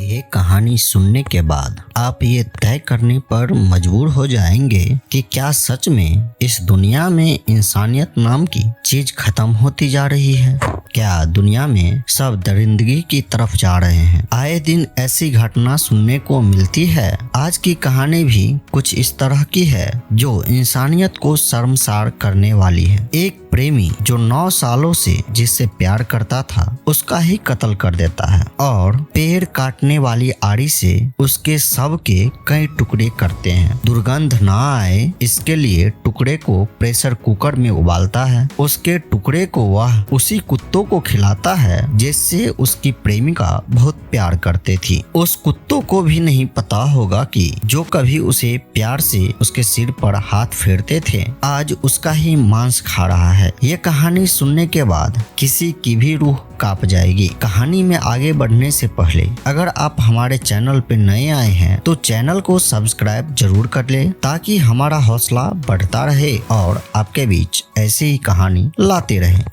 ये कहानी सुनने के बाद आप ये तय करने पर मजबूर हो जाएंगे कि क्या सच में इस दुनिया में इंसानियत नाम की चीज खत्म होती जा रही है। क्या दुनिया में सब दरिंदगी की तरफ जा रहे हैं। आए दिन ऐसी घटना सुनने को मिलती है। आज की कहानी भी कुछ इस तरह की है जो इंसानियत को शर्मसार करने वाली है। एक प्रेमी जो 9 सालों से जिससे प्यार करता था उसका ही कत्ल कर देता है और पेड़ काटने वाली आरी से उसके शव के कई टुकड़े करते हैं। दुर्गंध ना आए इसके लिए टुकड़े को प्रेशर कुकर में उबालता है। उसके टुकड़े को वह उसी कुत्तों को खिलाता है जिससे उसकी प्रेमिका बहुत प्यार करते थी। उस कुत्तों को भी नहीं पता होगा कि जो कभी उसे प्यार से उसके सिर पर हाथ फेरते थे आज उसका ही मांस खा रहा है। ये कहानी सुनने के बाद किसी की भी रूह कांप जाएगी। कहानी में आगे बढ़ने से पहले अगर आप हमारे चैनल पे नए आए हैं तो चैनल को सब्सक्राइब जरूर कर ले ताकि हमारा हौसला बढ़ता रहे और आपके बीच ऐसी ही कहानी लाते रहें।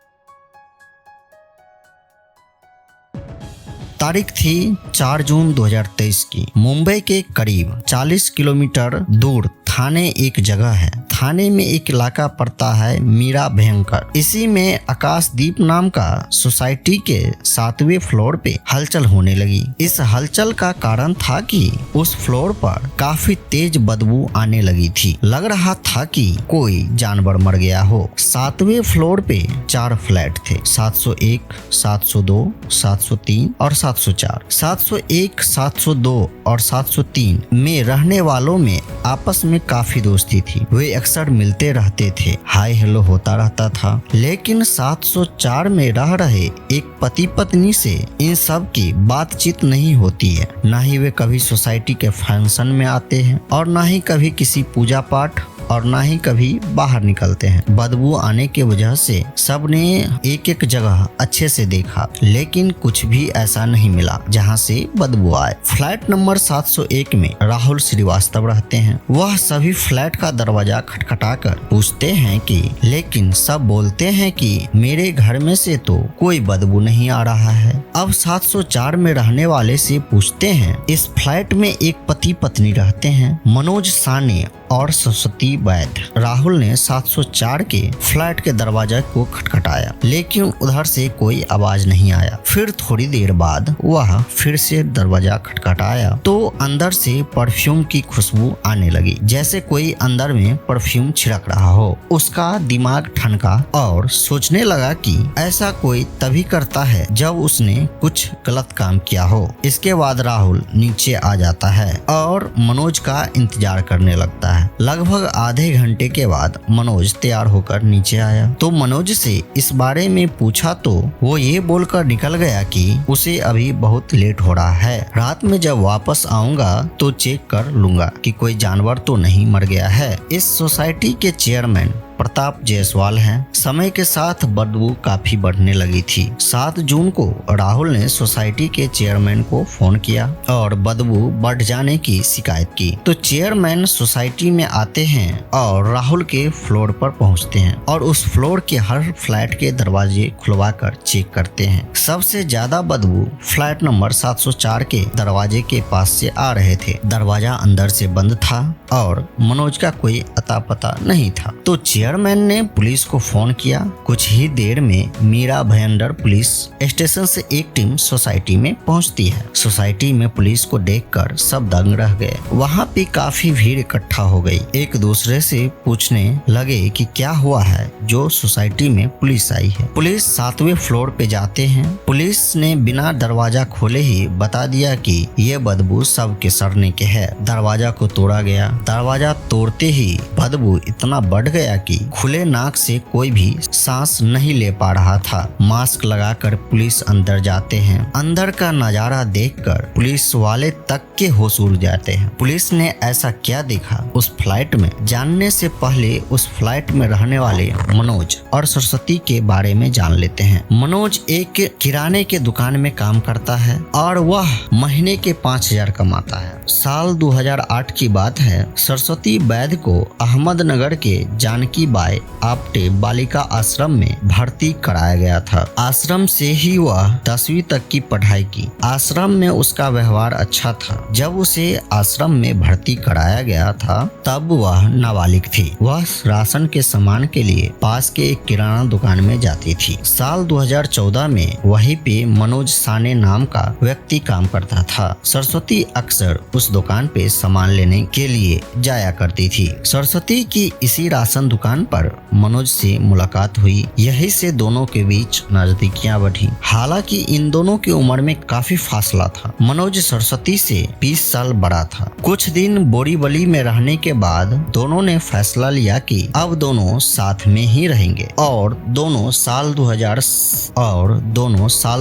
तारीख थी 4 जून 2023 की। मुंबई के करीब 40 किलोमीटर दूर थाने एक जगह है। थाने में एक इलाका पड़ता है मीरा भयंकर। इसी में आकाशदीप नाम का सोसाइटी के 7वें फ्लोर पे हलचल होने लगी। इस हलचल का कारण था कि उस फ्लोर पर काफी तेज बदबू आने लगी थी। लग रहा था कि कोई जानवर मर गया हो। 7वें फ्लोर पे 4 फ्लैट थे, 701, 702, 703 और 704। 701, 702 और 703 में रहने वालों में आपस में काफी दोस्ती थी। वे अक्सर मिलते रहते थे, हाय हेलो होता रहता था। लेकिन 704 में रह रहे एक पति पत्नी से इन सब की बातचीत नहीं होती है। ना ही वे कभी सोसाइटी के फंक्शन में आते हैं और ना ही कभी किसी पूजा पाठ और ना ही कभी बाहर निकलते हैं। बदबू आने की वजह से सबने एक एक जगह अच्छे से देखा लेकिन कुछ भी ऐसा नहीं मिला जहां से बदबू आए। फ्लैट नंबर 701 में राहुल श्रीवास्तव रहते हैं। वह सभी फ्लैट का दरवाजा खटखटाकर पूछते हैं कि लेकिन सब बोलते हैं कि मेरे घर में से तो कोई बदबू नहीं आ रहा है। अब 704 में रहने वाले से पूछते हैं। इस फ्लैट में एक पति पत्नी रहते हैं, मनोज साने और सरस्वती वैद्य। राहुल ने 704 के फ्लैट के दरवाजे को खटखटाया लेकिन उधर से कोई आवाज नहीं आया। फिर थोड़ी देर बाद वह फिर से दरवाजा खटखटाया तो अंदर से परफ्यूम की खुशबू आने लगी, जैसे कोई अंदर में परफ्यूम छिड़क रहा हो। उसका दिमाग ठनका और सोचने लगा कि ऐसा कोई तभी करता है जब उसने कुछ गलत काम किया हो। इसके बाद राहुल नीचे आ जाता है और मनोज का इंतजार करने लगता है। लगभग आधे घंटे के बाद मनोज तैयार होकर नीचे आया तो मनोज से इस बारे में पूछा तो वो ये बोलकर निकल गया कि उसे अभी बहुत लेट हो रहा है। रात में जब वापस आऊंगा तो चेक कर लूंगा कि कोई जानवर तो नहीं मर गया है। इस सोसाइटी के चेयरमैन प्रताप जायसवाल हैं। समय के साथ बदबू काफी बढ़ने लगी थी। 7 जून को राहुल ने सोसाइटी के चेयरमैन को फोन किया और बदबू बढ़ जाने की शिकायत की तो चेयरमैन सोसाइटी में आते हैं और राहुल के फ्लोर पर पहुंचते हैं और उस फ्लोर के हर फ्लैट के दरवाजे खुलवाकर चेक करते हैं। सबसे ज्यादा बदबू फ्लैट नंबर 704 के दरवाजे के पास से आ रहे थे। दरवाजा अंदर से बंद था और मनोज का कोई अता पता नहीं था तो चेयरमैन ने पुलिस को फोन किया। कुछ ही देर में मीरा भयंकर पुलिस स्टेशन से एक टीम सोसाइटी में पहुंचती है। सोसाइटी में पुलिस को देखकर सब दंग रह गए। वहां पे काफी भीड़ इकट्ठा हो गई। एक दूसरे से पूछने लगे कि क्या हुआ है जो सोसाइटी में पुलिस आई है। पुलिस 7वें फ्लोर पे जाते हैं। पुलिस ने बिना दरवाजा खोले ही बता दिया कि ये बदबू सबके सड़ने के है। दरवाजा को तोड़ा गया। दरवाजा तोड़ते ही बदबू इतना बढ़ गया कि खुले नाक से कोई भी सांस नहीं ले पा रहा था। मास्क लगाकर पुलिस अंदर जाते हैं। अंदर का नजारा देखकर पुलिस वाले तक के होश उड़ जाते हैं। पुलिस ने ऐसा क्या देखा उस फ्लाइट में जानने से पहले उस फ्लाइट में रहने वाले मनोज और सरस्वती के बारे में जान लेते हैं। मनोज एक किराने के दुकान में काम करता है और वह महीने के 5000 कमाता है। साल 2008 की बात है। सरस्वती वैद्य को अहमदनगर के जानकी बाई बाय आपटे बालिका आश्रम में भर्ती कराया गया था। आश्रम से ही वह 10वीं तक की पढ़ाई की। आश्रम में उसका व्यवहार अच्छा था। जब उसे आश्रम में भर्ती कराया गया था तब वह नाबालिग थी। वह राशन के सामान के लिए पास के एक किराना दुकान में जाती थी। साल 2014 में वहीं पे मनोज साने नाम का व्यक्ति काम करता था। सरस्वती अक्सर उस दुकान पे सामान लेने के लिए जाया करती थी। सरस्वती की इसी राशन दुकान पर मनोज से मुलाकात हुई। यही से दोनों के बीच नजदीकियां बढ़ी। हालांकि इन दोनों की उम्र में काफी फासला था। मनोज सरस्वती से 20 साल बड़ा था। कुछ दिन बोरीवली में रहने के बाद दोनों ने फैसला लिया कि अब दोनों साथ में ही रहेंगे और दोनों साल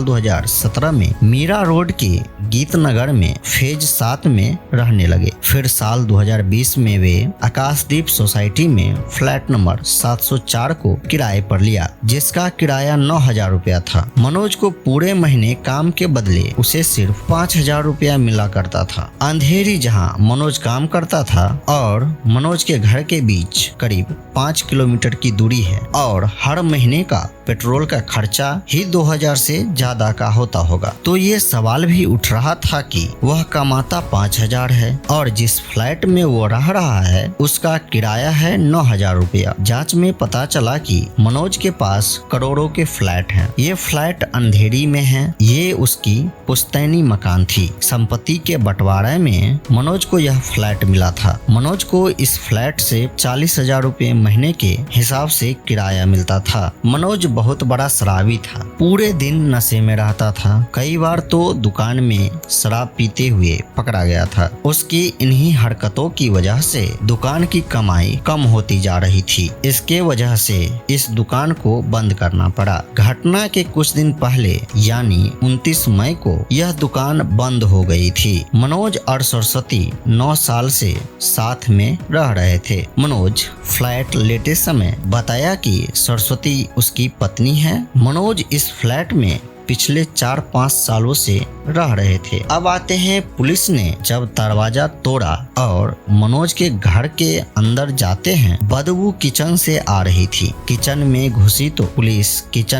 2017 में मीरा रोड के गीतनगर में फेज 7 में रहने लगे। फिर साल 2020 में वे आकाशदीप सोसाइटी में फ्लैट नंबर 704 को किराए पर लिया, जिसका किराया 9,000 रुपया था। मनोज को पूरे महीने काम के बदले उसे सिर्फ 5,000 रुपया मिला करता था। अंधेरी जहां मनोज काम करता था और मनोज के घर के बीच करीब 5 किलोमीटर की दूरी है और हर महीने का पेट्रोल का खर्चा ही 2,000 से ज्यादा का होता होगा। तो ये सवाल भी उठ रहा था कि वह कमाता 5,000 है और जिस फ्लैट में वो रह रहा है उसका किराया है 9,000 रुपया। जांच में पता चला कि मनोज के पास करोड़ों के फ्लैट हैं। ये फ्लैट अंधेरी में है। ये उसकी पुश्तैनी मकान थी। संपत्ति के बंटवारे में मनोज को यह फ्लैट मिला था। मनोज को इस फ्लैट से 40,000 रुपए महीने के हिसाब से किराया मिलता था। मनोज बहुत बड़ा शराबी था। पूरे दिन नशे में रहता था। कई बार तो दुकान में शराब पीते हुए पकड़ा गया था। उसकी इन्हीं हरकतों की वजह से दुकान की कमाई कम होती जा रही थी। इसके वजह से इस दुकान को बंद करना पड़ा। घटना के कुछ दिन पहले यानी 29 मई को यह दुकान बंद हो गई थी। मनोज और सरस्वती 9 साल से साथ में रह रहे थे। मनोज फ्लैट लेते समय बताया कि सरस्वती उसकी पत्नी है। मनोज इस फ्लैट में पिछले 4-5 सालों से रह रहे थे। अब आते हैं पुलिस ने जब दरवाजा तोड़ा और मनोज के घर के अंदर जाते हैं। बदबू किचन से आ रही थी। किचन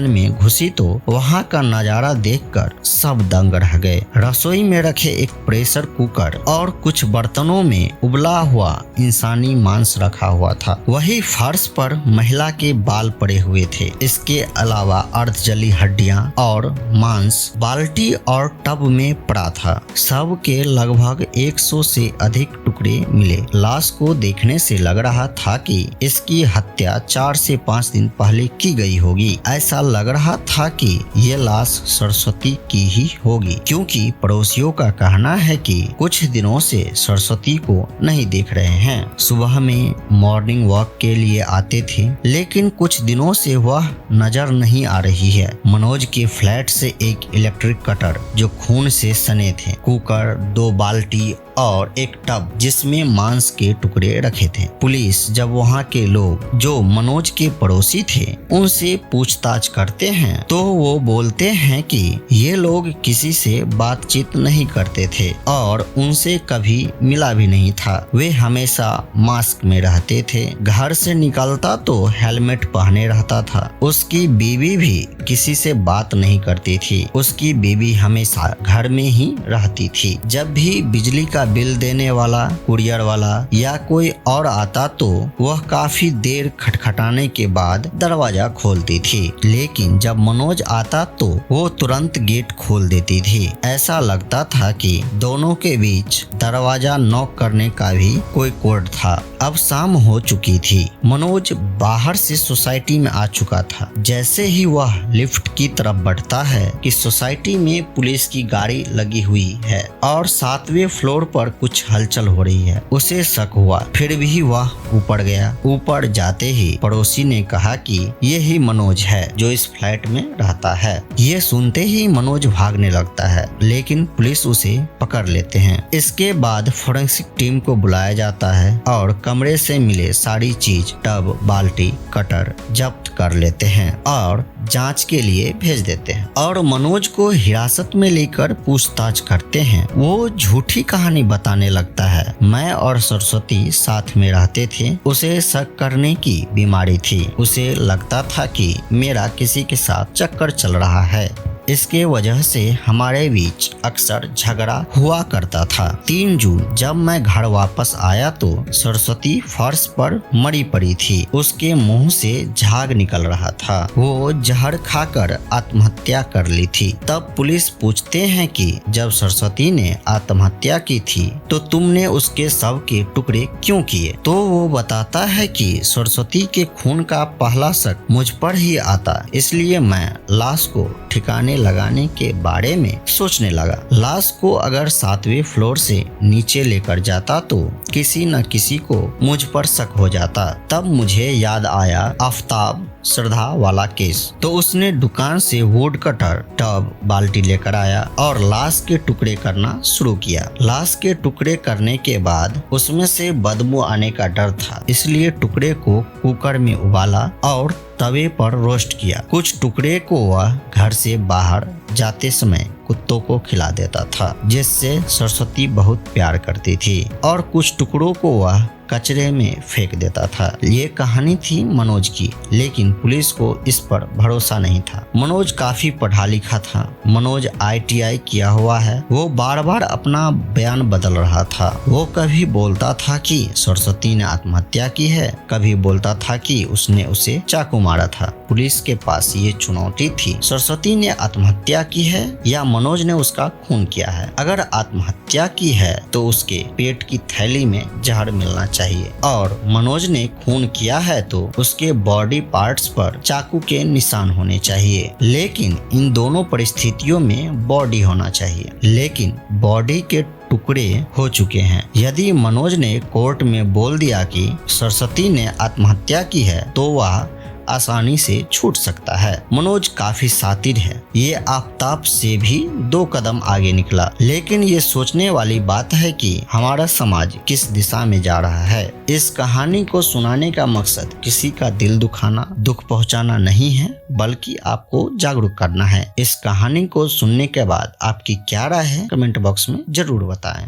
में घुसी तो वहां का नजारा देखकर सब दंग रह गए। रसोई में रखे एक प्रेशर कुकर और कुछ बर्तनों में उबला हुआ इंसानी मांस रखा हुआ था। वही फर्श पर महिला के बाल पड़े हुए थे। इसके अलावा अर्धजली हड्डियां और मांस बाल्टी और टब में पड़ा था। सब के लगभग 100 से अधिक टुकड़े मिले। लाश को देखने से लग रहा था कि इसकी हत्या 4 से 5 दिन पहले की गई होगी। ऐसा लग रहा था कि ये लाश सरस्वती की ही होगी, क्योंकि पड़ोसियों का कहना है कि कुछ दिनों से सरस्वती को नहीं देख रहे हैं। सुबह में मॉर्निंग वॉक के लिए आते थे, लेकिन कुछ दिनों से वह नजर नहीं आ रही है। मनोज के फ्लैट से एक इलेक्ट्रिक कटर जो खून से सने थे, कुकर, 2 बाल्टी और एक टब जिसमें मांस के टुकड़े रखे थे। पुलिस जब वहां के लोग जो मनोज के पड़ोसी थे उनसे पूछताछ करते हैं तो वो बोलते हैं कि ये लोग किसी से बातचीत नहीं करते थे और उनसे कभी मिला भी नहीं था। वे हमेशा मास्क में रहते थे। घर से निकलता तो हेलमेट पहने रहता था। उसकी बीवी भी किसी से बात नहीं करती थी। उसकी बीवी हमेशा घर में ही रहती थी। जब भी बिजली का बिल देने वाला, कुरियर वाला या कोई और आता तो वह काफी देर खटखटाने के बाद दरवाजा खोलती थी, लेकिन जब मनोज आता तो वो तुरंत गेट खोल देती थी। ऐसा लगता था कि दोनों के बीच दरवाजा नॉक करने का भी कोई कोड था। अब शाम हो चुकी थी। मनोज बाहर से सोसाइटी में आ चुका था। जैसे ही वह लिफ्ट की तरफ बढ़ता है कि सोसाइटी में पुलिस की गाड़ी लगी हुई है और 7वें फ्लोर पर कुछ हलचल हो रही है। उसे शक हुआ, फिर भी वह ऊपर गया। ऊपर जाते ही पड़ोसी ने कहा कि ये ही मनोज है जो इस फ्लैट में रहता है। ये सुनते ही मनोज भागने लगता है, लेकिन पुलिस उसे पकड़ लेते हैं। इसके बाद फोरेंसिक टीम को बुलाया जाता है और कमरे से मिले सारी चीज, टब, बाल्टी, कटर जब्त कर लेते हैं और जांच के लिए भेज देते हैं और मनोज को हिरासत में लेकर बुलाकर पूछताछ करते हैं। वो झूठी कहानी बताने लगता है। मैं और सरस्वती साथ में रहते थे। उसे शक करने की बीमारी थी। उसे लगता था कि मेरा किसी के साथ चक्कर चल रहा है। इसके वजह से हमारे बीच अक्सर झगड़ा हुआ करता था। 3 जून जब मैं घर वापस आया तो सरस्वती फर्श पर मरी पड़ी थी। उसके मुंह से झाग निकल रहा था। वो जहर खाकर आत्महत्या कर ली थी। तब पुलिस पूछते हैं कि जब सरस्वती ने आत्महत्या की थी तो तुमने उसके शव के टुकड़े क्यों किए? तो वो बताता है कि सरस्वती के खून का पहला शक मुझ पर ही आता, इसलिए मैं लाश को ठिकाने लगाने के बारे में सोचने लगा। लाश को अगर 7वें फ्लोर से नीचे लेकर जाता तो किसी न किसी को मुझ पर शक हो जाता। तब मुझे याद आया आफताब श्रद्धा वाला केस। तो उसने दुकान से वुड कटर, टब, बाल्टी लेकर आया और लाश के टुकड़े करना शुरू किया। लाश के टुकड़े करने के बाद उसमें से बदबू आने का डर था, इसलिए टुकड़े को कुकर में उबाला और तवे पर रोस्ट किया। कुछ टुकड़े को वह घर से बाहर जाते समय कुत्तों को खिला देता था, जिससे सरस्वती बहुत प्यार करती थी, और कुछ टुकड़ों को वह कचरे में फेंक देता था। ये कहानी थी मनोज की, लेकिन पुलिस को इस पर भरोसा नहीं था। मनोज काफी पढ़ा लिखा था। मनोज ITI किया हुआ है। वो बार बार अपना बयान बदल रहा था। वो कभी बोलता था कि सरस्वती ने आत्महत्या की है, कभी बोलता था कि उसने उसे चाकू मारा था। पुलिस के पास ये चुनौती थी, सरस्वती ने आत्महत्या की है या मनोज ने उसका खून किया है। अगर आत्महत्या की है तो उसके पेट की थैली में जहर मिलना चाहिए, और मनोज ने खून किया है तो उसके बॉडी पार्ट्स पर चाकू के निशान होने चाहिए। लेकिन इन दोनों परिस्थितियों में बॉडी होना चाहिए, लेकिन बॉडी के टुकड़े हो चुके हैं। यदि मनोज ने कोर्ट में बोल दिया कि सरस्वती ने आत्महत्या की है तो वह आसानी से छूट सकता है। मनोज काफी शातिर है। ये आफताब से भी 2 कदम आगे निकला। लेकिन ये सोचने वाली बात है कि हमारा समाज किस दिशा में जा रहा है। इस कहानी को सुनाने का मकसद किसी का दिल दुखाना, दुख पहुंचाना नहीं है, बल्कि आपको जागरूक करना है। इस कहानी को सुनने के बाद आपकी क्या राय है, कमेंट बॉक्स में जरूर बताएं।